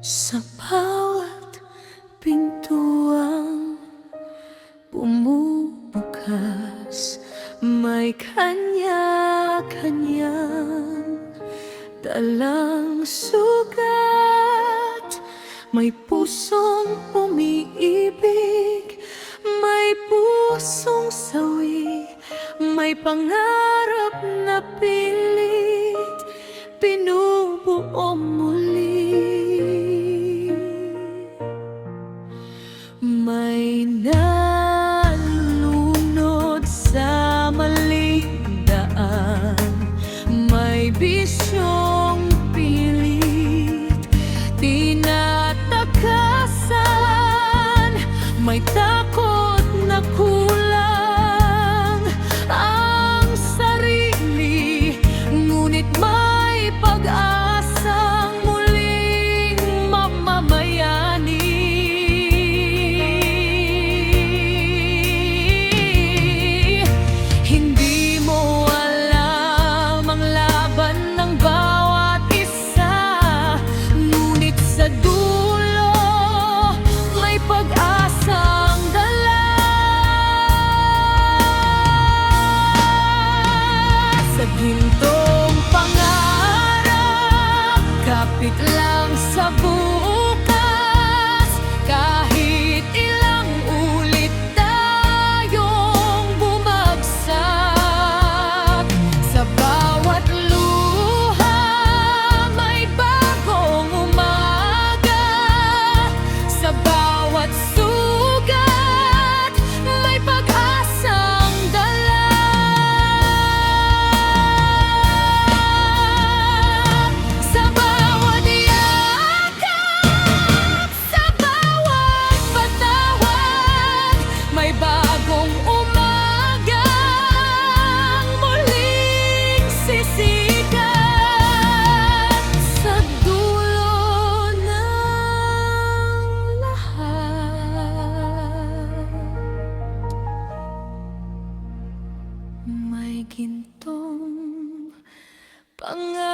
Sa bawat pintuang bumubukas, may kanya-kanyang dalang sugat. May pusong umiibig, may pusong sawi, may pangarap na pilit binubuo muli. May nalulunod sa maling daan, may bisyong pilit tinatakasan, may takot na kulang ang sarili, ngunit may pag-asang muling mamamayani. Gintong pangarap, kapit lang sa bukas. Kahit ilang ulit tayong bumagsak, sa bawat luha may bagong umaga. Sa bawat sugat may pag-asang dala. May gintong pangarap.